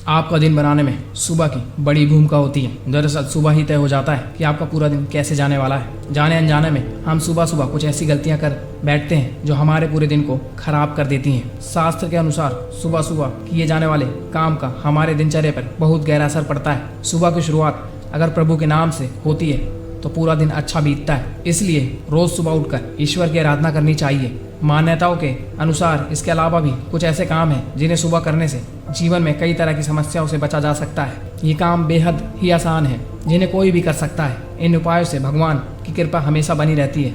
आपका दिन बनाने में सुबह की बड़ी भूमिका होती है। दरअसल सुबह ही तय हो जाता है कि आपका पूरा दिन कैसे जाने वाला है। जाने अनजाने में हम सुबह सुबह कुछ ऐसी गलतियां कर बैठते हैं जो हमारे पूरे दिन को खराब कर देती हैं। शास्त्र के अनुसार सुबह सुबह किए जाने वाले काम का हमारे दिनचर्या पर बहुत गहरा असर पड़ता है। सुबह की शुरुआत अगर प्रभु के नाम से होती है तो पूरा दिन अच्छा बीतता है। इसलिए रोज सुबह उठकर ईश्वर की आराधना करनी चाहिए। मान्यताओं के अनुसार इसके अलावा भी कुछ ऐसे काम हैं जिन्हें सुबह करने से जीवन में कई तरह की समस्याओं से बचा जा सकता है। ये काम बेहद ही आसान है जिन्हें कोई भी कर सकता है। इन उपायों से भगवान की कृपा हमेशा बनी रहती है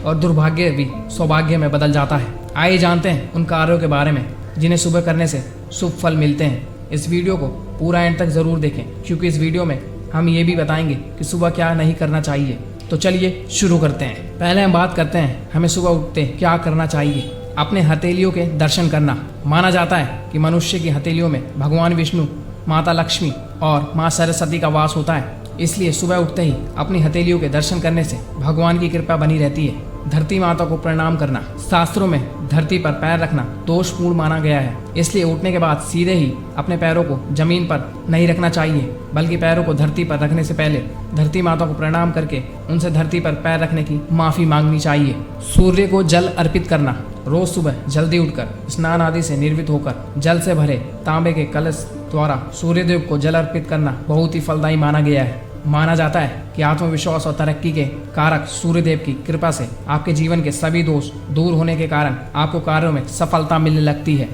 और दुर्भाग्य भी सौभाग्य में बदल जाता है। आइए जानते हैं उन कार्यों के बारे में जिन्हें सुबह करने से शुभ फल मिलते हैं। इस वीडियो को पूरा एंड तक जरूर देखें क्योंकि इस वीडियो में हम ये भी बताएंगे कि सुबह क्या नहीं करना चाहिए। तो चलिए शुरू करते हैं। पहले हम बात करते हैं हमें सुबह उठते क्या करना चाहिए। अपने हथेलियों के दर्शन करना। माना जाता है कि मनुष्य की हथेलियों में भगवान विष्णु, माता लक्ष्मी और माँ सरस्वती का वास होता है। इसलिए सुबह उठते ही अपनी हथेलियों के दर्शन करने से भगवान की कृपा बनी रहती है। धरती माता को प्रणाम करना। शास्त्रों में धरती पर पैर रखना दोषपूर्ण माना गया है। इसलिए उठने के बाद सीधे ही अपने पैरों को जमीन पर नहीं रखना चाहिए बल्कि पैरों को धरती पर रखने से पहले धरती माता को प्रणाम करके उनसे धरती पर पैर रखने की माफी मांगनी चाहिए। सूर्य को जल अर्पित करना। रोज सुबह जल्दी उठकर स्नान आदि से निर्वित होकर जल से भरे तांबे के कलश द्वारा सूर्यदेव को जल अर्पित करना बहुत ही फलदायी माना गया है। माना जाता है कि आत्मविश्वास और तरक्की के कारक सूर्यदेव की कृपा से आपके जीवन के सभी दोष दूर होने के कारण आपको कार्यों में सफलता मिलने लगती है।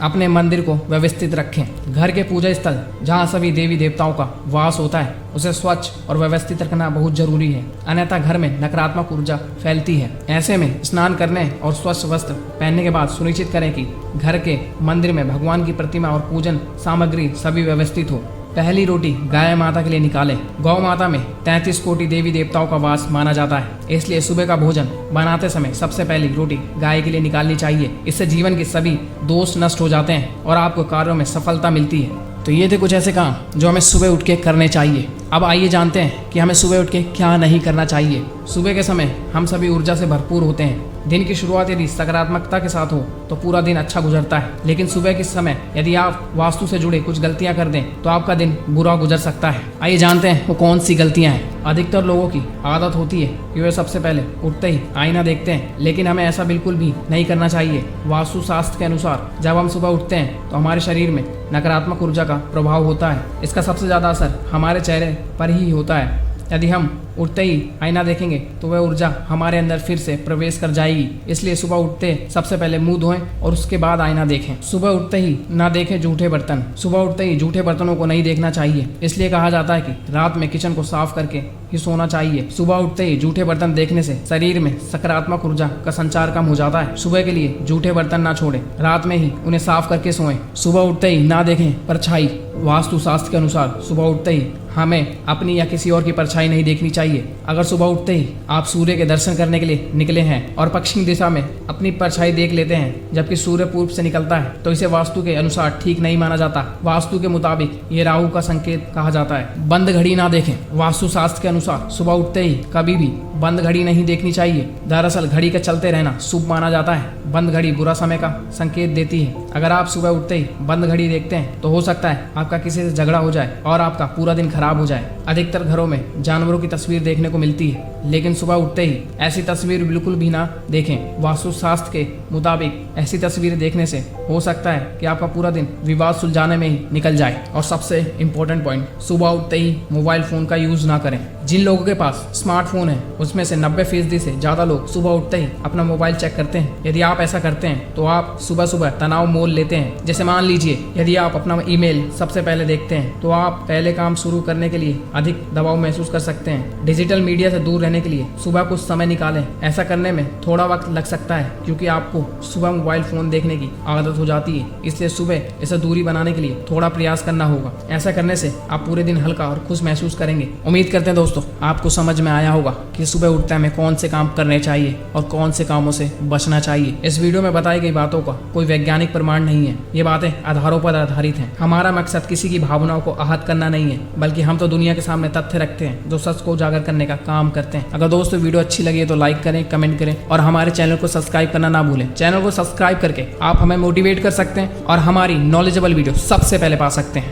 अपने मंदिर को व्यवस्थित रखें। घर के पूजा स्थल जहाँ सभी देवी देवताओं का वास होता है उसे स्वच्छ और व्यवस्थित रखना बहुत जरूरी है, अन्यथा घर में नकारात्मक ऊर्जा फैलती है। ऐसे में स्नान करने और स्वच्छ वस्त्र पहनने के बाद सुनिश्चित करें कि घर के मंदिर में भगवान की प्रतिमा और पूजन सामग्री सभी व्यवस्थित हो। पहली रोटी गाय माता के लिए निकालें। गौ माता में 33 कोटि देवी देवताओं का वास माना जाता है, इसलिए सुबह का भोजन बनाते समय सबसे पहली रोटी गाय के लिए निकालनी चाहिए। इससे जीवन के सभी दोष नष्ट हो जाते हैं और आपको कार्यों में सफलता मिलती है। तो ये थे कुछ ऐसे काम जो हमें सुबह उठ के करने चाहिए। अब आइए जानते हैं कि हमें सुबह उठ के क्या नहीं करना चाहिए। सुबह के समय हम सभी ऊर्जा से भरपूर होते हैं। दिन की शुरुआत यदि सकारात्मकता के साथ हो तो पूरा दिन अच्छा गुजरता है, लेकिन सुबह के समय यदि आप वास्तु से जुड़े कुछ गलतियां कर दें तो आपका दिन बुरा गुजर सकता है। आइए जानते हैं वो कौन सी गलतियां हैं। अधिकतर लोगों की आदत होती है कि वे सबसे पहले उठते ही आईना देखते हैं, लेकिन हमें ऐसा बिल्कुल भी नहीं करना चाहिए। वास्तु शास्त्र के अनुसार जब हम सुबह उठते हैं तो हमारे शरीर में नकारात्मक ऊर्जा का प्रभाव होता है। इसका सबसे ज्यादा असर हमारे चेहरे पर ही होता है। यदि हम उठते ही आईना देखेंगे तो वह ऊर्जा हमारे अंदर फिर से प्रवेश कर जाएगी। इसलिए सुबह उठते सबसे पहले मुंह धोएं और उसके बाद आईना देखें। सुबह उठते ही ना देखें झूठे बर्तन। सुबह उठते ही झूठे बर्तनों को नहीं देखना चाहिए। इसलिए कहा जाता है कि रात में किचन को साफ करके ही सोना चाहिए। सुबह उठते ही झूठे बर्तन देखने से शरीर में सकारात्मक ऊर्जा का संचार कम हो जाता है। सुबह के लिए झूठे बर्तन ना छोड़ें, रात में ही उन्हें साफ करके सोएं। सुबह उठते ही ना देखें परछाई। वास्तु शास्त्र के अनुसार सुबह उठते ही हमें अपनी या किसी और की परछाई नहीं देखनी चाहिए। अगर सुबह उठते ही आप सूर्य के दर्शन करने के लिए निकले हैं और पश्चिम दिशा में अपनी परछाई देख लेते हैं जबकि सूर्य पूर्व से निकलता है तो इसे वास्तु के अनुसार ठीक नहीं माना जाता। वास्तु के मुताबिक ये राहु का संकेत कहा जाता है। बंद घड़ी ना देखें। वास्तु शास्त्र के अनुसार सुबह उठते ही कभी भी बंद घड़ी नहीं देखनी चाहिए। दरअसल घड़ी का चलते रहना शुभ माना जाता है। बंद घड़ी बुरा समय का संकेत देती है। अगर आप सुबह उठते ही बंद घड़ी देखते हैं तो हो सकता है आपका किसी से झगड़ा हो जाए और आपका पूरा दिन खराब हो जाए। अधिकतर घरों में जानवरों की तस्वीर देखने को मिलती है, लेकिन सुबह उठते ही ऐसी तस्वीर बिल्कुल भी ना देखें। वास्तु शास्त्र के मुताबिक ऐसी तस्वीरें देखने से हो सकता है कि आपका पूरा दिन विवाद सुलझाने में ही निकल जाए। और सबसे इम्पोर्टेंट पॉइंट, सुबह उठते ही मोबाइल फोन का यूज ना करें। जिन लोगों के पास स्मार्टफोन है उसमें से 90% से ज्यादा लोग सुबह उठते ही अपना मोबाइल चेक करते हैं। यदि आप ऐसा करते हैं तो आप सुबह सुबह तनाव मोल लेते हैं। जैसे मान लीजिए यदि आप अपना ईमेल सबसे पहले देखते हैं तो आप पहले काम शुरू करने के लिए अधिक दबाव महसूस कर सकते हैं। डिजिटल मीडिया से दूर रहने के लिए सुबह कुछ समय निकालें। ऐसा करने में थोड़ा वक्त लग सकता है क्योंकि आपको सुबह मोबाइल फोन देखने की आदत हो जाती है, इसलिए सुबह इसे दूरी बनाने के लिए थोड़ा प्रयास करना होगा। ऐसा करने से आप पूरे दिन हल्का और खुश महसूस करेंगे। उम्मीद करते हैं दोस्तों आपको समझ में आया होगा कि सुबह उठते हमें कौन से काम करने चाहिए और कौन से कामों से बचना चाहिए। इस वीडियो में बताई गई बातों का कोई वैज्ञानिक प्रमाण नहीं है। ये बातें आधारों पर आधारित हैं। हमारा मकसद किसी की भावनाओं को आहत करना नहीं है, बल्कि हम तो दुनिया के सामने तथ्य रखते हैं जो सच को उजागर करने का काम करते हैं। अगर दोस्तों वीडियो अच्छी लगी है तो लाइक करें, कमेंट करें और हमारे चैनल को सब्सक्राइब करना ना भूलें। चैनल को सब्सक्राइब करके आप हमें मोटिवेट कर सकते हैं और हमारी नॉलेजेबल वीडियो सबसे पहले पा सकते हैं।